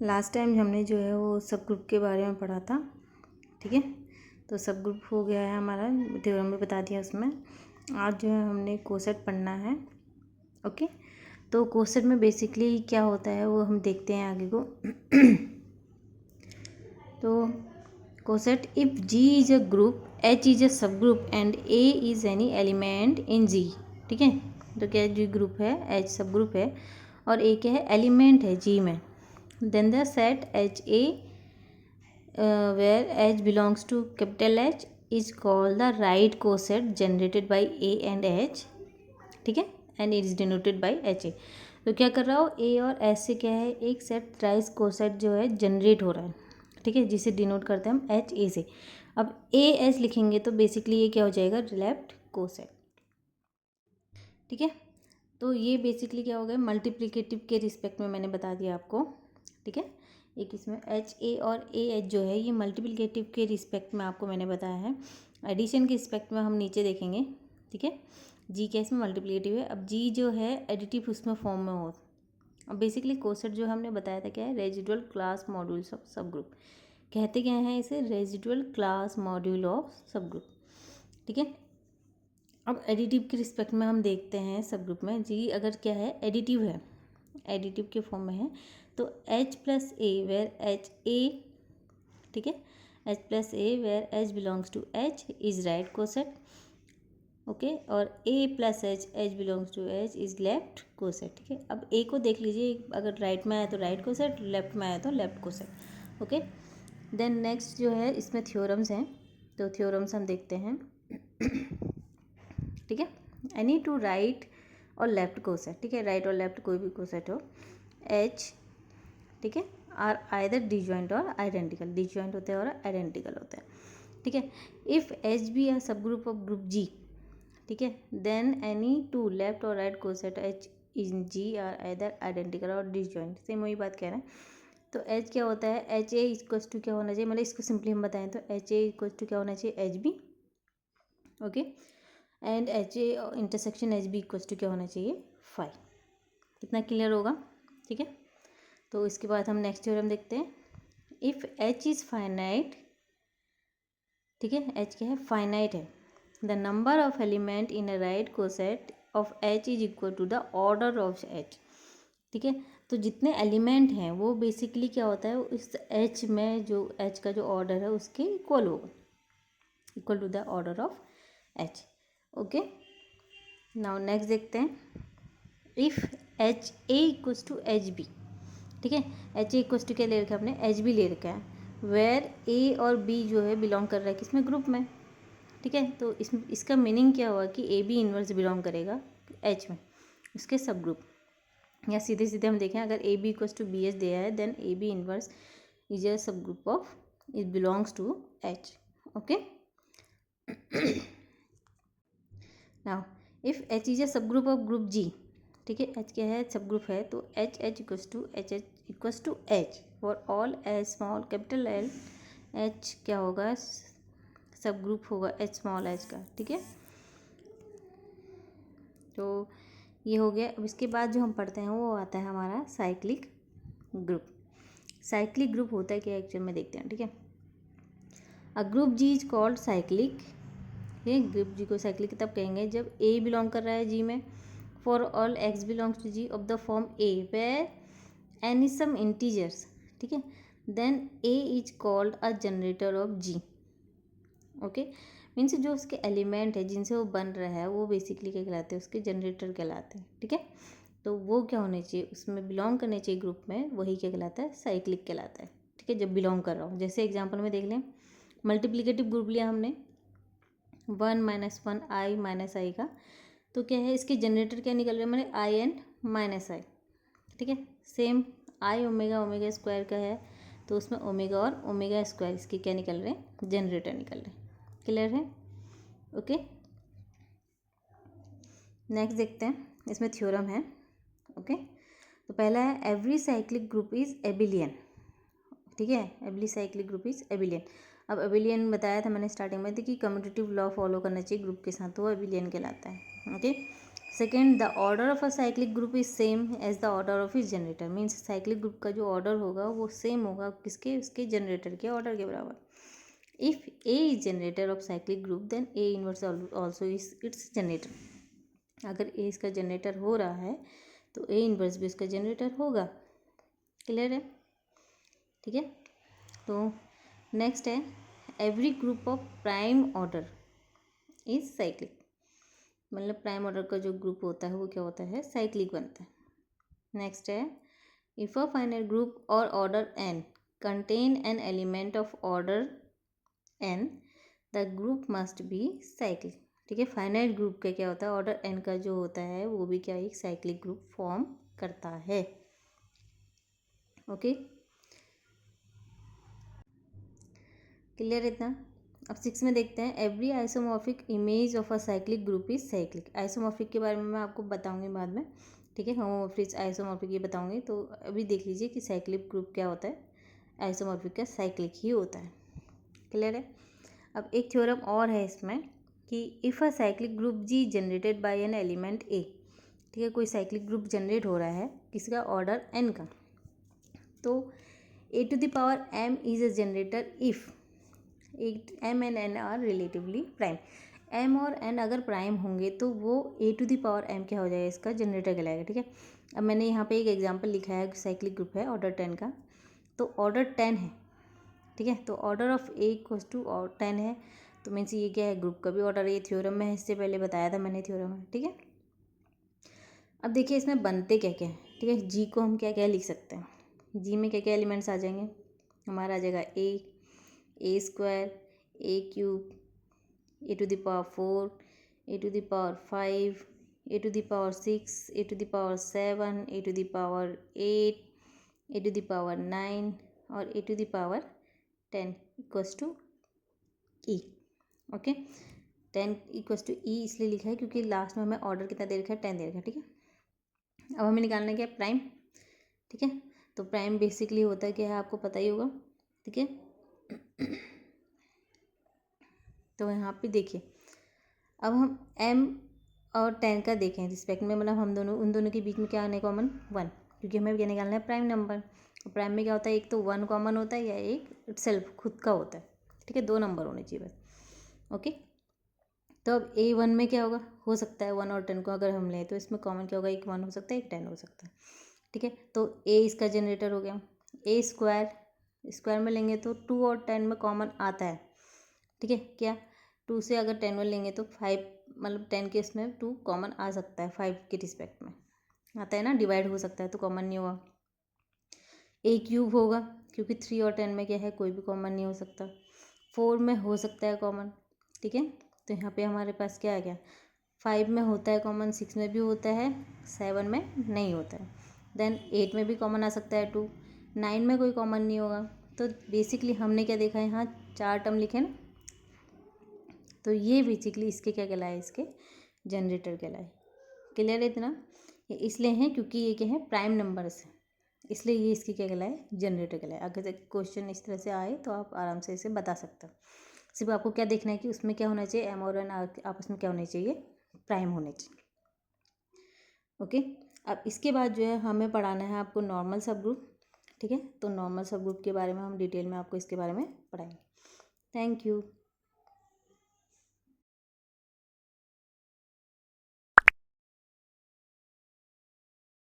Last time हमने जो है वो सब ग्रुप के बारे में पढ़ा था, ठीक है। तो सब ग्रुप हो गया है हमारा, थ्योरम में बता दिया उसमें। आज जो है हमने कोसेट पढ़ना है, ओके। तो कोसेट में बेसिकली क्या होता है वो हम देखते हैं आगे को। तो coset, if G is a group, H is a subgroup and A is any element in G, ठीक है। तो क्या G ग्रुप है, H सब ग्रुप है और A क्या है, एलिमेंट है G में। Then the set HA where H belongs to capital H is called the right coset generated by A and H, ठीक है, and it is denoted by HA। तो क्या कर रहा हो, A और H से क्या है, एक सेट राइट कोसेट जो है जनरेट हो रहा है, ठीक है, जिसे डिनोट करते हैं हम HA से। अब AH लिखेंगे तो बेसिकली ये क्या हो जाएगा, लेफ्ट कोसेट, ठीक है। तो ये बेसिकली क्या हो गया, मल्टीप्लिकेटिव के रिस्पेक्ट में मैंने बता दिया आपको, ठीक है। एक इसमें HA और AH जो है ये मल्टीप्लिकेटिव के रिस्पेक्ट में आपको मैंने बताया है। एडिशन के रिस्पेक्ट में हम नीचे देखेंगे, ठीक है। G क्या इसमें मल्टीप्लिकेटिव है। अब G जो है एडिटिव उसमें फॉर्म में हो। अब बेसिकली कोसेट जो हमने बताया था क्या है, रेजिडुअल क्लास मॉड्यूल सब ग्रुप, कहते क्या हैं इसे, रेजिडुअल क्लास मॉड्यूल ऑफ सब ग्रुप, ठीक है। अब एडिटिव के रिस्पेक्ट में हम देखते हैं सब ग्रुप में G अगर क्या है, एडिटिव है, एडिटिव के फॉर्म में है, तो H plus A where H A, ठीक है, H plus A where H belongs to H is right coset, okay. और A plus H belongs to H is left coset, ठीक है। अब A को देख लीजिए, अगर राइट में आया तो राइट कोसेट, लेफ्ट में आया तो left coset, okay. Then next जो है इसमें थ्योरम्स हैं, तो थ्योरम्स हम देखते हैं, ठीक है। एनी टू राइट और लेफ्ट कोसेट, ठीक है, राइट और लेफ्ट कोई भी कोसेट हो, H, ठीक है, आर आइदर डिजॉइंट और आइडेंटिकल, डिजॉइंट होते हैं और आइडेंटिकल होते हैं, ठीक है। इफ़ H बी आ सब ग्रुप ऑफ ग्रुप G, ठीक है, देन एनी टू लेफ्ट और right coset H in G are either identical और डिजॉइंट, सेम वही बात कह रहे हैं। तो H क्या होता है, H A इक्वल्स टू क्या होना चाहिए, मतलब इसको सिंपली हम बताएं तो H A इक्वल्स टू क्या होना चाहिए, H B, okay. And H A intersection H B equals to क्या होना चाहिए, 5। कितना क्लियर होगा, ठीक है। तो इसके बाद हम नेक्स्ट थ्योरम देखते हैं। इफ़ H इज़ फाइनाइट, ठीक है, H क्या है, फाइनाइट है, the number of element in a right coset of H is equal to the order of H, ठीक है। तो जितने एलिमेंट हैं वो बेसिकली क्या होता है, इस H में जो H का जो ऑर्डर है उसके इक्वल होगा, equal to the order of H, okay. Now next देखते हैं। If H A equals to H B, ठीक है, H A इक्वल्स टू क्या ले रखा है आपने, H B ले रखा है, वेयर A और B जो है बिलोंग कर रहा है किसमें, ग्रुप में, ठीक है। तो इसका मीनिंग क्या हुआ कि A B इन्वर्स बिलोंग करेगा H में, उसके सब ग्रुप, या सीधे सीधे हम देखें, अगर A B equals to B H दिया है then A B inverse is a subgroup of, it belongs to H, okay. Now if H is a subgroup of group G, ठीक है, H क्या है, सब group है, तो H equals to H for all H small capital L, H क्या होगा, सब ग्रुप होगा H स्मॉल h का, ठीक है। तो ये हो गया। अब इसके बाद जो हम पढ़ते हैं वो आता है हमारा साइक्लिक ग्रुप। साइक्लिक ग्रुप होता है क्या एक्चुअल में, देखते हैं, ठीक है। A group G is called cyclic, ये ग्रुप G को साइक्लिक तब कहेंगे जब A बिलोंग कर रहा है G में, for all X belongs to G of the form A where any some integers, ठीक है, then A is called a generator of G, okay. Means जो उसके एलिमेंट है जिनसे वो बन रहा है वो बेसिकली क्या कहलाते हैं, उसके जनरेटर कहलाते हैं, ठीक है। तो वो क्या होने चाहिए, उसमें बिलोंग करने चाहिए ग्रुप में, वही क्या कहलाता है, साइक्लिक कहलाता है, ठीक है, जब बिलोंग कर रहा हूँ। जैसे एग्जांपल में देख लें, मल्टीप्लिकेटिव ग्रुप लिया हमने 1 माइनस 1 आई माइनस आई का, तो क्या है इसके जनरेटर क्या निकल रहे हैं, मैंने आई एंड माइनस आई, ठीक है। सेम आई ओमेगा ओमेगा स्क्वायर का है, तो उसमें ओमेगा और ओमेगा स्क्वायर इसके क्या निकल रहे हैं, जनरेटर निकल रहे हैं, क्लियर है, ओके। नेक्स्ट देखते हैं, इसमें थ्योरम है, ओके। तो पहला है एवरी साइक्लिक ग्रुप इज एबिलियन, ठीक है, एवरी साइक्लिक ग्रुप इज एबिलियन। अब एबिलियन बताया था मैंने स्टार्टिंग में, देखिए कम्यूटेटिव लॉ फॉलो करना चाहिए ग्रुप के साथ, तो वो एबिलियन कहलाता है, okay. Second, the order of a cyclic group is same as the order of is generator, means cyclic group का जो ऑर्डर होगा वो सेम होगा किसके, उसके जनरेटर के ऑर्डर के बराबर. If A is generator of cyclic group then A inverse also is its generator. अगर ए इसका जनरेटर हो रहा है तो ए इनवर्स भी उसका जनरेटर होगा. क्लियर है? ठीक है. तो नेक्स्ट है, every group of prime order is cyclic. मतलब प्राइम ऑर्डर का जो ग्रुप होता है वो क्या होता है, साइक्लिक बनता है. नेक्स्ट है, इफ अ फाइनाइट ग्रुप और order N contain N element of order N the group must be cyclic. ठीक है, फाइनाइट ग्रुप का क्या होता है, ऑर्डर एन का जो होता है वो भी क्या एक साइक्लिक ग्रुप फॉर्म करता है. ओके, क्लियर इतना. अब 6 में देखते हैं, every isomorphic image of a cyclic group is cyclic. Isomorphic के बारे में मैं आपको बताऊंगी बाद में. ठीक है, होमोमॉर्फिक आइसोमॉर्फिक ये बताऊंगी. तो अभी देख लीजिए कि साइक्लिक ग्रुप क्या होता है, आइसोमॉर्फिक का साइक्लिक ही होता है. क्लियर है. अब एक थ्योरम और है इसमें कि if a cyclic group G generated by an element A. ठीक है, कोई साइक्लिक ग्रुप जनरेट हो रहा है किसका, ऑर्डर एन का. तो A to the power M is a generator if M and N are relatively prime. M और एन अगर प्राइम होंगे तो वो A to the power M क्या हो जाएगा, इसका जनरेटर कहलाएगा. ठीक है, अब मैंने यहाँ पे एक एग्जांपल लिखा है, साइक्लिक ग्रुप है ऑर्डर 10 का. तो ऑर्डर 10 है. ठीक है, तो order of A equals to 10 है. तो मीन्स ये क्या है, ग्रुप का भी ऑर्डर. ये थ्योरम में इससे पहले बताया था मैंने थ्योरम में. ठीक है, अब देखिए इसमें बनते क्या क्या है. ठीक है, जी को हम क्या क्या लिख सकते हैं, जी में क्या क्या एलिमेंट्स आ जाएंगे, हमारा आ जाएगा A square, A cube, A to the power 4, A to the power 5, A to the power 6, A to the power 7, A to the power 8, A to the power 9 और A to the power 10 equals to E. Okay, 10 equals to E इसलिए लिखा है क्योंकि last में हमें order कितना दे रखा है, 10 दे रखा है. ठीक है, अब हमें निकालना क्या है, प्राइम. ठीक है, तो प्राइम बेसिकली होता है क्या है, आपको पता ही होगा. ठीक है, तो यहाँ पे देखिए, अब हम m और 10 का देखें रिस्पेक्ट में, मतलब हम दोनों उन दोनों के बीच में क्या आने कॉमन 1, क्योंकि हमें क्या निकालना है, प्राइम नंबर. प्राइम में क्या होता है, एक तो 1 कॉमन होता है या एक इटसेल्फ खुद का होता है. ठीक है, 2 नंबर होने चाहिए बस. ओके, तो अब A1 में क्या होगा, हो सकता है 1 और 10 को अगर हम लें तो इसमें कॉमन क्या होगा, एक 1 हो सकता है, एक 10 हो सकता है. ठीक है, तो A इसका जनरेटर हो गया. ए स्क्वायर, स्क्वायर में लेंगे तो 2 और 10 में कॉमन आता है. ठीक है, क्या 2 से अगर 10 में लेंगे तो 5, मतलब 10 के इसमें 2 कॉमन आ सकता है, 5 के रिस्पेक्ट में आता है ना, डिवाइड हो सकता है तो कॉमन नहीं होगा. ए क्यूब होगा क्योंकि 3 और 10 में क्या है, कोई भी कॉमन नहीं हो सकता. 4 में हो सकता है कॉमन. ठीक है, तो यहाँ पे हमारे पास क्या आ गया, 5 में होता है कॉमन, 6 में भी होता है, 7 में नहीं होता है. देन 8 में भी कॉमन आ सकता है 2, 9 में कोई कॉमन नहीं होगा. तो बेसिकली हमने क्या देखा है, यहाँ 4 टर्म लिखे ना, तो ये बेसिकली इसके क्या कहलाए, इसके जनरेटर कहलाए. क्लियर है इतना. ये इसलिए हैं क्योंकि ये क्या है, प्राइम नंबर्स है, इसलिए ये इसकी क्या कहलाए, जनरेटर कहलाए. अगर क्वेश्चन इस तरह से आए तो आप आराम से इसे बता सकते हो. सिर्फ आपको क्या देखना है कि उसमें क्या होना चाहिए, एम और एन आपस में क्या होने चाहिए, प्राइम होने चाहिए. ओके, अब इसके बाद जो है हमें पढ़ाना है आपको नॉर्मल सब ग्रुप. ठीक है, तो नॉर्मल सब ग्रुप के बारे में हम डिटेल में आपको इसके बारे में पढ़ाएंगे. Thank you.